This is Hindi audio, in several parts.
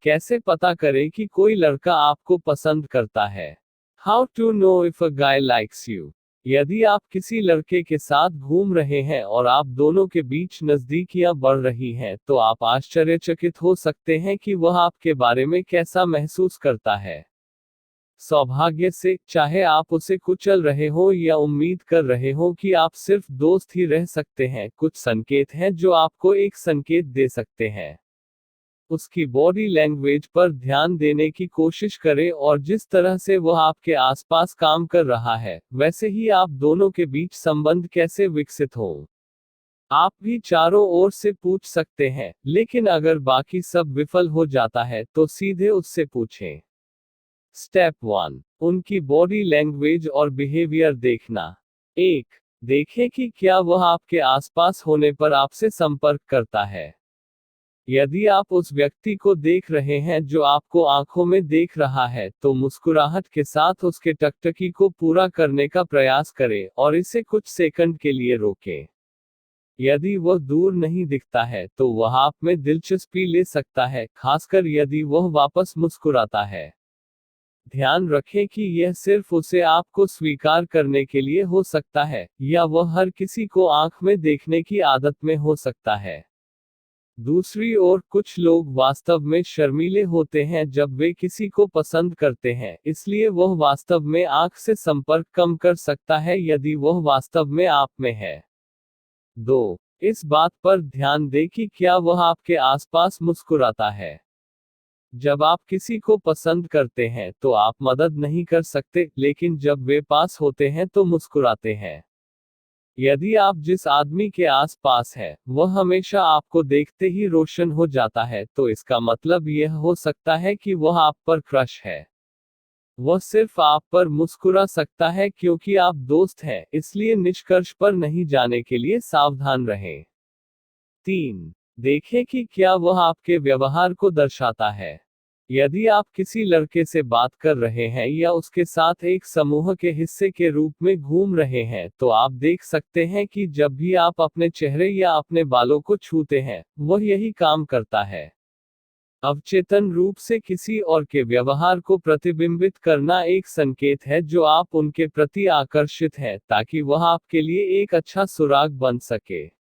कैसे पता करें कि कोई लड़का आपको पसंद करता है? How to know if a guy likes you. यदि आप किसी लड़के के साथ घूम रहे हैं और आप दोनों के बीच नजदीकियां बढ़ रही हैं, तो आप आश्चर्यचकित हो सकते हैं कि वह आपके बारे में कैसा महसूस करता है। सौभाग्य से, चाहे आप उसे कुचल रहे हो या उम्मीद कर रहे हो कि आप सिर्फ दोस्त ही रह सकते हैं, कुछ संकेत हैं जो आपको एक संकेत दे सकते हैं। उसकी बॉडी लैंग्वेज पर ध्यान देने की कोशिश करें और जिस तरह से वह आपके आसपास काम कर रहा है, वैसे ही आप दोनों के बीच संबंध कैसे विकसित हो। आप भी चारों ओर से पूछ सकते हैं, लेकिन अगर बाकी सब विफल हो जाता है तो सीधे उससे पूछें। स्टेप 1, उनकी बॉडी लैंग्वेज और बिहेवियर देखना। 1, देखें कि क्या वह आपके आसपास होने पर आपसे संपर्क करता है। यदि आप उस व्यक्ति को देख रहे हैं जो आपको आंखों में देख रहा है, तो मुस्कुराहट के साथ उसके टकटकी को पूरा करने का प्रयास करें और इसे कुछ सेकंड के लिए रोकें। यदि वह दूर नहीं दिखता है, तो वह आप में दिलचस्पी ले सकता है, खासकर यदि वह वापस मुस्कुराता है। ध्यान रखें कि यह सिर्फ उसे आपको स्वीकार करने के लिए हो सकता है, या वह हर किसी को आंख में देखने की आदत में हो सकता है। दूसरी ओर, कुछ लोग वास्तव में शर्मीले होते हैं जब वे किसी को पसंद करते हैं, इसलिए वह वास्तव में आंख से संपर्क कम कर सकता है यदि वह वास्तव में आप में है। 2, इस बात पर ध्यान दें कि क्या वह आपके आसपास मुस्कुराता है। जब आप किसी को पसंद करते हैं तो आप मदद नहीं कर सकते, लेकिन जब वे पास होते हैं तो मुस्कुराते हैं। यदि आप जिस आदमी के आस-पास है, वह हमेशा आपको देखते ही रोशन हो जाता है, तो इसका मतलब यह हो सकता है कि वह आप पर क्रश है। वह सिर्फ आप पर मुस्कुरा सकता है क्योंकि आप दोस्त हैं, इसलिए निष्कर्ष पर नहीं जाने के लिए सावधान रहें। 3, देखें कि क्या वह आपके व्यवहार को दर्शाता है। यदि आप किसी लड़के से बात कर रहे हैं या उसके साथ एक समूह के हिस्से के रूप में घूम रहे हैं, तो आप देख सकते हैं कि जब भी आप अपने चेहरे या अपने बालों को छूते हैं, वह यही काम करता है। अवचेतन रूप से किसी और के व्यवहार को प्रतिबिंबित करना एक संकेत है जो आप उनके प्रति आकर्षित हैं, ताकि वह आपके लिए एक अच्छा सुराग बन सके।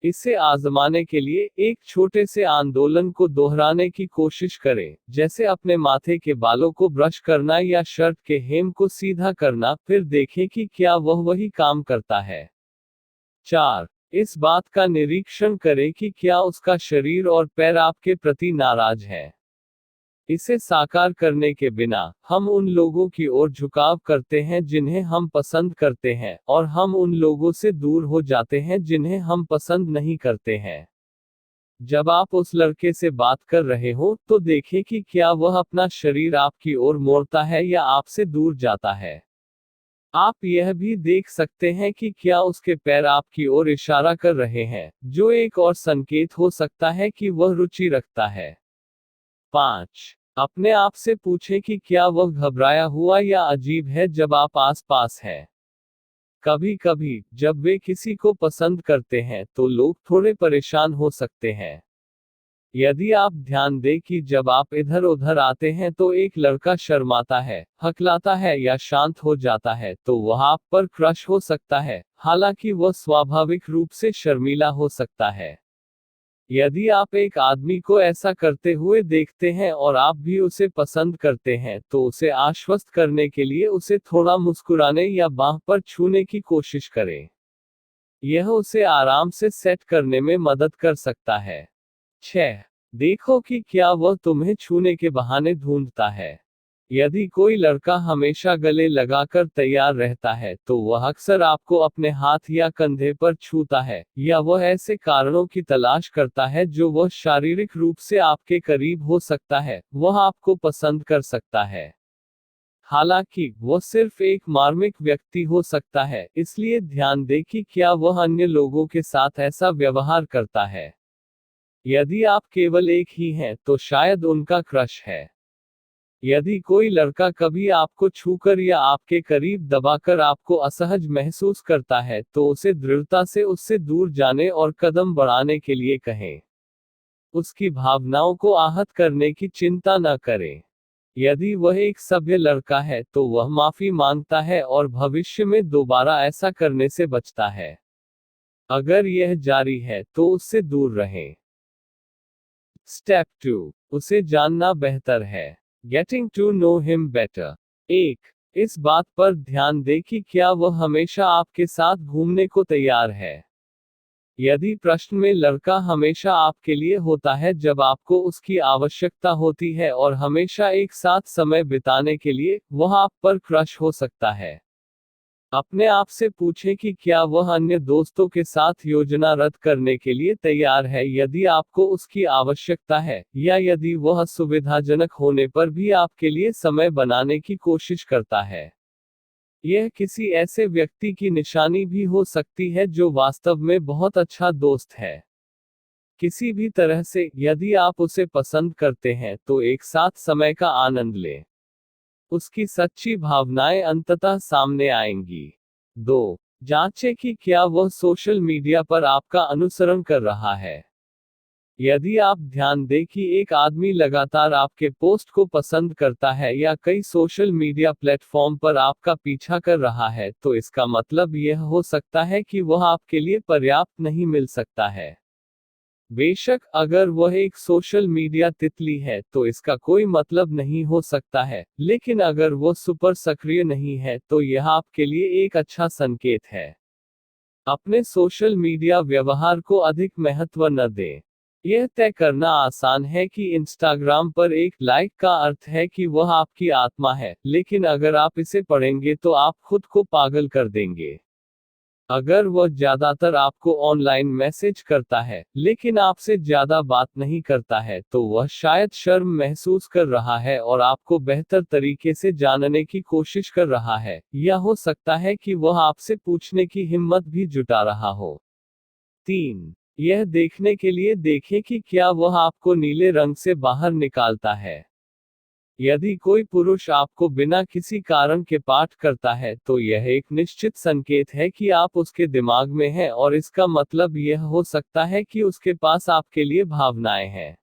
इसे आजमाने के लिए एक छोटे से आंदोलन को दोहराने की कोशिश करें, जैसे अपने माथे के बालों को ब्रश करना या शर्ट के हेम को सीधा करना, फिर देखें कि क्या वह वही काम करता है। 4, इस बात का निरीक्षण करें कि क्या उसका शरीर और पैर आपके प्रति नाराज हैं। इसे साकार करने के बिना, हम उन लोगों की ओर झुकाव करते हैं जिन्हें हम पसंद करते हैं, और हम उन लोगों से दूर हो जाते हैं जिन्हें हम पसंद नहीं करते हैं। जब आप उस लड़के से बात कर रहे हो, तो देखें कि क्या वह अपना शरीर आपकी ओर मोड़ता है या आपसे दूर जाता है। आप यह भी देख सकते हैं कि क्या उसके पैर आपकी ओर इशारा कर रहे हैं, जो एक और संकेत हो सकता है कि वह रुचि रखता है। 5, अपने आप से पूछें कि क्या वह घबराया हुआ या अजीब है जब आप आस-पास हैं। कभी कभी, जब वे किसी को पसंद करते हैं, तो लोग थोड़े परेशान हो सकते हैं। यदि आप ध्यान दें कि जब आप इधर-उधर आते हैं तो एक लड़का शर्माता है, हकलाता है या शांत हो जाता है, तो वह आप पर क्रश हो सकता है, हालांकि वह स्वाभाविक रूप से शर्मीला हो सकता है। यदि आप एक आदमी को ऐसा करते हुए देखते हैं और आप भी उसे पसंद करते हैं, तो उसे आश्वस्त करने के लिए उसे थोड़ा मुस्कुराने या बांह पर छूने की कोशिश करें। यह उसे आराम से सेट करने में मदद कर सकता है। 6, देखो कि क्या वह तुम्हें छूने के बहाने ढूंढता है। यदि कोई लड़का हमेशा गले लगाकर तैयार रहता है, तो वह अक्सर आपको अपने हाथ या कंधे पर छूता है, या वह ऐसे कारणों की तलाश करता है जो वह शारीरिक रूप से आपके करीब हो सकता है, वह आपको पसंद कर सकता है। हालांकि, वह सिर्फ एक मार्मिक व्यक्ति हो सकता है, इसलिए ध्यान दें कि क्या वह अन्य लोगों के साथ ऐसा व्यवहार करता है। यदि आप केवल एक ही हैं, तो शायद उनका क्रश है। यदि कोई लड़का कभी आपको छूकर या आपके करीब दबाकर आपको असहज महसूस करता है, तो उसे दृढ़ता से उससे दूर जाने और कदम बढ़ाने के लिए कहें। उसकी भावनाओं को आहत करने की चिंता न करें। यदि वह एक सभ्य लड़का है तो वह माफी मांगता है और भविष्य में दोबारा ऐसा करने से बचता है। अगर यह जारी है तो उससे दूर रहें। स्टेप 2, उसे जानना बेहतर है। Getting to know him better. 1, इस बात पर ध्यान दें कि क्या वह हमेशा आपके साथ घूमने को तैयार है। यदि प्रश्न में लड़का हमेशा आपके लिए होता है जब आपको उसकी आवश्यकता होती है और हमेशा एक साथ समय बिताने के लिए, वह आप पर क्रश हो सकता है। अपने आप से पूछें कि क्या वह अन्य दोस्तों के साथ योजना रद्द करने के लिए तैयार है यदि आपको उसकी आवश्यकता है, या यदि वह सुविधाजनक होने पर भी आपके लिए समय बनाने की कोशिश करता है। यह किसी ऐसे व्यक्ति की निशानी भी हो सकती है जो वास्तव में बहुत अच्छा दोस्त है। किसी भी तरह से, यदि आप उसे पसंद करते हैं तो एक साथ समय का आनंद लें। उसकी सच्ची भावनाएं अंततः सामने आएंगी। 2, जांचें कि क्या वह सोशल मीडिया पर आपका अनुसरण कर रहा है। यदि आप ध्यान दें कि एक आदमी लगातार आपके पोस्ट को पसंद करता है या कई सोशल मीडिया प्लेटफॉर्म पर आपका पीछा कर रहा है, तो इसका मतलब यह हो सकता है कि वह आपके लिए पर्याप्त नहीं मिल सकता है। बेशक अगर वह एक सोशल मीडिया तितली है तो इसका कोई मतलब नहीं हो सकता है, लेकिन अगर वह सुपर सक्रिय नहीं है तो यह आपके लिए एक अच्छा संकेत है। अपने सोशल मीडिया व्यवहार को अधिक महत्व न दें। यह तय करना आसान है कि इंस्टाग्राम पर एक लाइक का अर्थ है कि वह आपकी आत्मा है, लेकिन अगर आप इसे पढ़ेंगे तो आप खुद को पागल कर देंगे। अगर वह ज्यादातर आपको ऑनलाइन मैसेज करता है, लेकिन आपसे ज्यादा बात नहीं करता है, तो वह शायद शर्म महसूस कर रहा है और आपको बेहतर तरीके से जानने की कोशिश कर रहा है, या हो सकता है कि वह आपसे पूछने की हिम्मत भी जुटा रहा हो। 3, यह देखने के लिए देखें कि क्या वह आपको नीले रंग से बाहर निकालता है। यदि कोई पुरुष आपको बिना किसी कारण के पाठ करता है तो यह एक निश्चित संकेत है कि आप उसके दिमाग में हैं और इसका मतलब यह हो सकता है कि उसके पास आपके लिए भावनाएं हैं।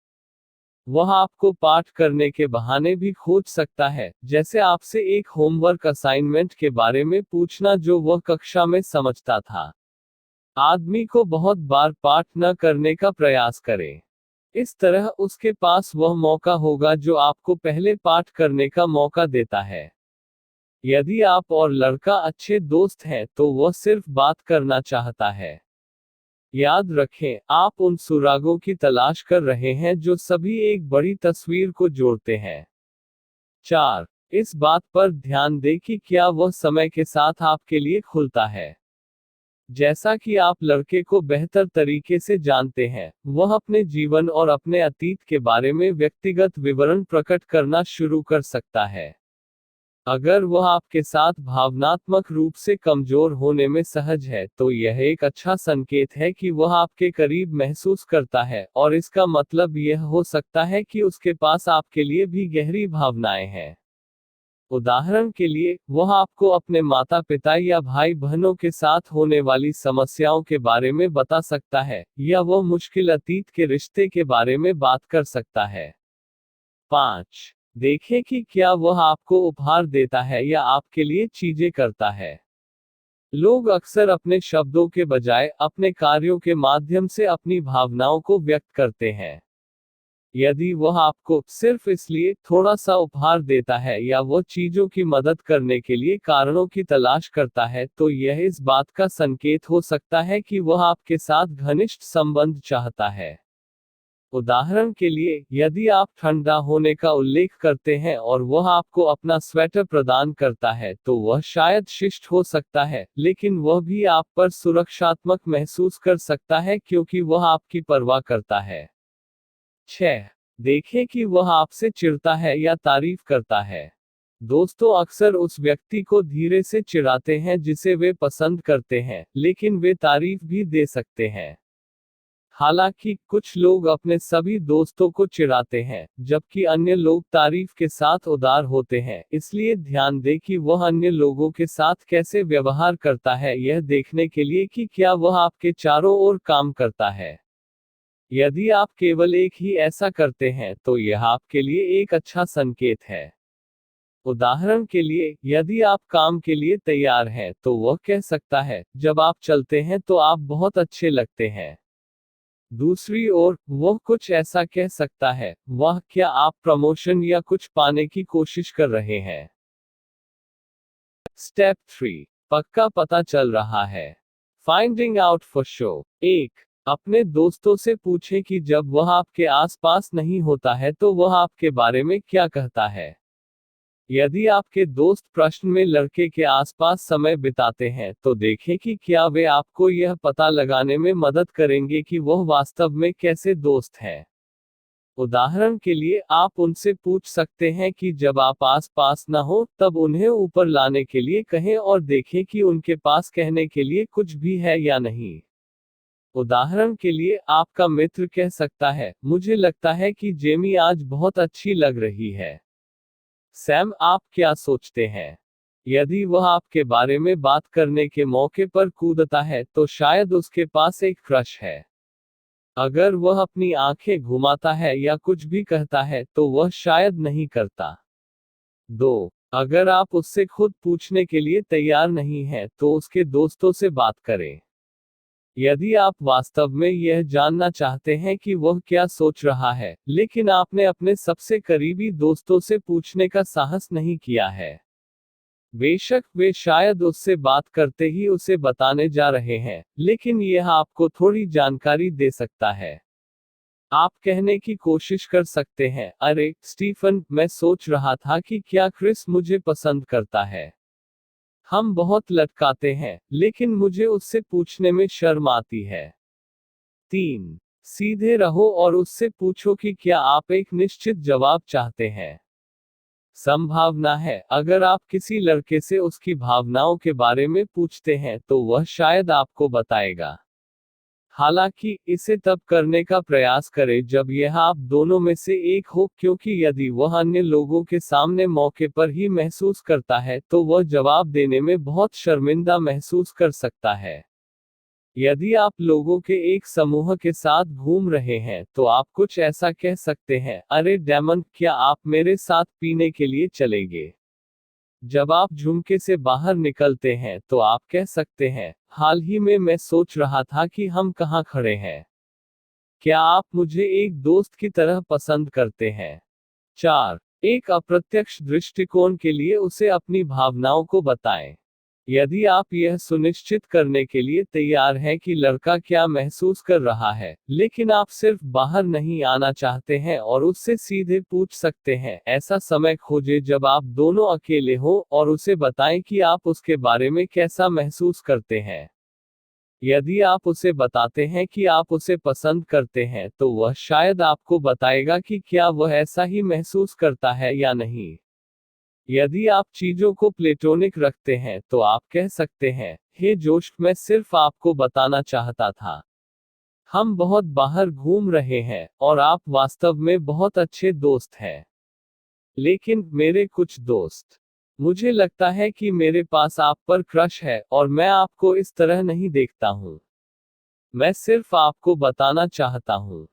वह आपको पाठ करने के बहाने भी खोज सकता है, जैसे आपसे एक होमवर्क असाइनमेंट के बारे में पूछना जो वह कक्षा में समझता था। आदमी को बहुत बार पाठ न करने का प्रयास करें। इस तरह उसके पास वह मौका होगा जो आपको पहले पाठ करने का मौका देता है। यदि आप और लड़का अच्छे दोस्त हैं तो वह सिर्फ बात करना चाहता है। याद रखें, आप उन सुरागों की तलाश कर रहे हैं जो सभी एक बड़ी तस्वीर को जोड़ते हैं। 4, इस बात पर ध्यान दें कि क्या वह समय के साथ आपके लिए खुलता है। जैसा कि आप लड़के को बेहतर तरीके से जानते हैं, वह अपने जीवन और अपने अतीत के बारे में व्यक्तिगत विवरण प्रकट करना शुरू कर सकता है। अगर वह आपके साथ भावनात्मक रूप से कमजोर होने में सहज है तो यह एक अच्छा संकेत है कि वह आपके करीब महसूस करता है, और इसका मतलब यह हो सकता है कि उसके पास आपके लिए भी गहरी भावनाएं हैं। उदाहरण के लिए, वह आपको अपने माता पिता या भाई बहनों के साथ होने वाली समस्याओं के बारे में बता सकता है, या वह मुश्किल अतीत के रिश्ते के बारे में बात कर सकता है। 5, देखें कि क्या वह आपको उपहार देता है या आपके लिए चीजें करता है। लोग अक्सर अपने शब्दों के बजाय अपने कार्यों के माध्यम से अपनी भावनाओं को व्यक्त करते हैं। यदि वह आपको सिर्फ इसलिए थोड़ा सा उपहार देता है या वह चीजों की मदद करने के लिए कारणों की तलाश करता है, तो यह इस बात का संकेत हो सकता है कि वह आपके साथ घनिष्ठ संबंध चाहता है। उदाहरण के लिए, यदि आप ठंडा होने का उल्लेख करते हैं और वह आपको अपना स्वेटर प्रदान करता है, तो वह शायद शिष्ट हो सकता है, लेकिन वह भी आप पर सुरक्षात्मक महसूस कर सकता है क्योंकि वह आपकी परवाह करता है। 6, देखें कि वह आपसे चिढ़ता है या तारीफ करता है। दोस्तों अक्सर उस व्यक्ति को धीरे से चिढ़ाते हैं जिसे वे पसंद करते हैं, लेकिन वे तारीफ भी दे सकते हैं। हालांकि कुछ लोग अपने सभी दोस्तों को चिढ़ाते हैं, जबकि अन्य लोग तारीफ के साथ उदार होते हैं, इसलिए ध्यान दें कि वह अन्य लोगों के साथ कैसे व्यवहार करता है यह देखने के लिए कि क्या वह आपके चारों ओर काम करता है। यदि आप केवल एक ही ऐसा करते हैं तो यह आपके लिए एक अच्छा संकेत है। उदाहरण के लिए, यदि आप काम के लिए तैयार हैं तो वह कह सकता है, जब आप चलते हैं तो आप बहुत अच्छे लगते हैं। दूसरी ओर, वह कुछ ऐसा कह सकता है, वाह क्या आप प्रमोशन या कुछ पाने की कोशिश कर रहे हैं। स्टेप 3, पक्का पता चल रहा है। Finding out for show. 1, अपने दोस्तों से पूछें कि जब वह आपके आसपास नहीं होता है तो वह आपके बारे में क्या कहता है। यदि आपके दोस्त प्रश्न में लड़के के आसपास समय बिताते हैं तो देखें कि क्या वे आपको यह पता लगाने में मदद करेंगे कि वह वास्तव में कैसे दोस्त हैं। उदाहरण के लिए, आप उनसे पूछ सकते हैं कि जब आप आसपास न हो तब उन्हें ऊपर लाने के लिए कहें और देखें कि उनके पास कहने के लिए कुछ भी है या नहीं। उदाहरण के लिए, आपका मित्र कह सकता है, मुझे लगता है कि जेमी आज बहुत अच्छी लग रही है। सैम, आप क्या सोचते हैं? यदि वह आपके बारे में बात करने के मौके पर कूदता है तो शायद उसके पास एक क्रश है। अगर वह अपनी आंखें घुमाता है या कुछ भी कहता है तो वह शायद नहीं करता। 2, अगर आप उससे खुद पूछने के लिए तैयार नहीं हैं तो उसके दोस्तों से बात करें। यदि आप वास्तव में यह जानना चाहते हैं कि वह क्या सोच रहा है, लेकिन आपने अपने सबसे करीबी दोस्तों से पूछने का साहस नहीं किया है, बेशक वे शायद उससे बात करते ही उसे बताने जा रहे हैं, लेकिन यह आपको थोड़ी जानकारी दे सकता है। आप कहने की कोशिश कर सकते हैं, अरे स्टीफन, मैं सोच रहा था कि क्या क्रिस मुझे पसंद करता है। हम बहुत लटकाते हैं, लेकिन मुझे उससे पूछने में शर्म आती है। 3, सीधे रहो और उससे पूछो कि क्या आप एक निश्चित जवाब चाहते हैं। संभावना है, अगर आप किसी लड़के से उसकी भावनाओं के बारे में पूछते हैं तो वह शायद आपको बताएगा। हालांकि, इसे तब करने का प्रयास करें जब यह आप दोनों में से एक हो, क्योंकि यदि वह अन्य लोगों के सामने मौके पर ही महसूस करता है तो वह जवाब देने में बहुत शर्मिंदा महसूस कर सकता है। यदि आप लोगों के एक समूह के साथ घूम रहे हैं तो आप कुछ ऐसा कह सकते हैं, अरे डैमन, क्या आप मेरे साथ पीने के लिए चलेंगे। जब आप झुमके से बाहर निकलते हैं तो आप कह सकते हैं, हाल ही में मैं सोच रहा था कि हम कहाँ खड़े हैं। क्या आप मुझे एक दोस्त की तरह पसंद करते हैं। 4, एक अप्रत्यक्ष दृष्टिकोण के लिए उसे अपनी भावनाओं को बताएं। यदि आप यह सुनिश्चित करने के लिए तैयार हैं कि लड़का क्या महसूस कर रहा है, लेकिन आप सिर्फ बाहर नहीं आना चाहते हैं और उससे सीधे पूछ सकते हैं, ऐसा समय खोजें जब आप दोनों अकेले हो और उसे बताएं कि आप उसके बारे में कैसा महसूस करते हैं। यदि आप उसे बताते हैं कि आप उसे पसंद करते हैं तो वह शायद आपको बताएगा कि क्या वह ऐसा ही महसूस करता है या नहीं। यदि आप चीजों को प्लेटोनिक रखते हैं तो आप कह सकते हैं, हे जोश, मैं सिर्फ आपको बताना चाहता था। हम बहुत बाहर घूम रहे हैं और आप वास्तव में बहुत अच्छे दोस्त हैं। लेकिन मेरे कुछ दोस्त, मुझे लगता है कि मेरे पास आप पर क्रश है और मैं आपको इस तरह नहीं देखता हूं। मैं सिर्फ आपको बताना चाहता हूं।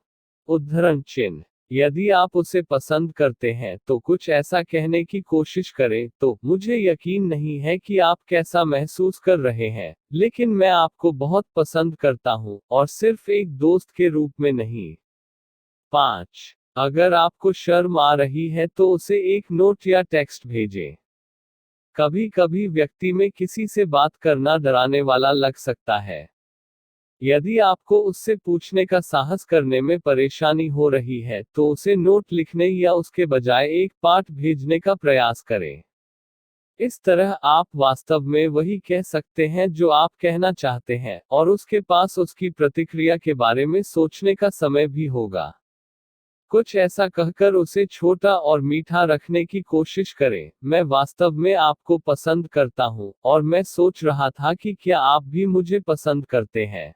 उद्धरण चिन्ह। यदि आप उसे पसंद करते हैं तो कुछ ऐसा कहने की कोशिश करें, तो मुझे यकीन नहीं है कि आप कैसा महसूस कर रहे हैं, लेकिन मैं आपको बहुत पसंद करता हूं, और सिर्फ एक दोस्त के रूप में नहीं। 5, अगर आपको शर्म आ रही है तो उसे एक नोट या टेक्स्ट भेजें। कभी कभी व्यक्ति में किसी से बात करना डराने वाला लग सकता है। यदि आपको उससे पूछने का साहस करने में परेशानी हो रही है तो उसे नोट लिखने या उसके बजाय एक पाठ भेजने का प्रयास करें। इस तरह आप वास्तव में वही कह सकते हैं जो आप कहना चाहते हैं, और उसके पास उसकी प्रतिक्रिया के बारे में सोचने का समय भी होगा। कुछ ऐसा कहकर उसे छोटा और मीठा रखने की कोशिश करें, मैं वास्तव में आपको पसंद करता हूं, और मैं सोच रहा था कि क्या आप भी मुझे पसंद करते हैं।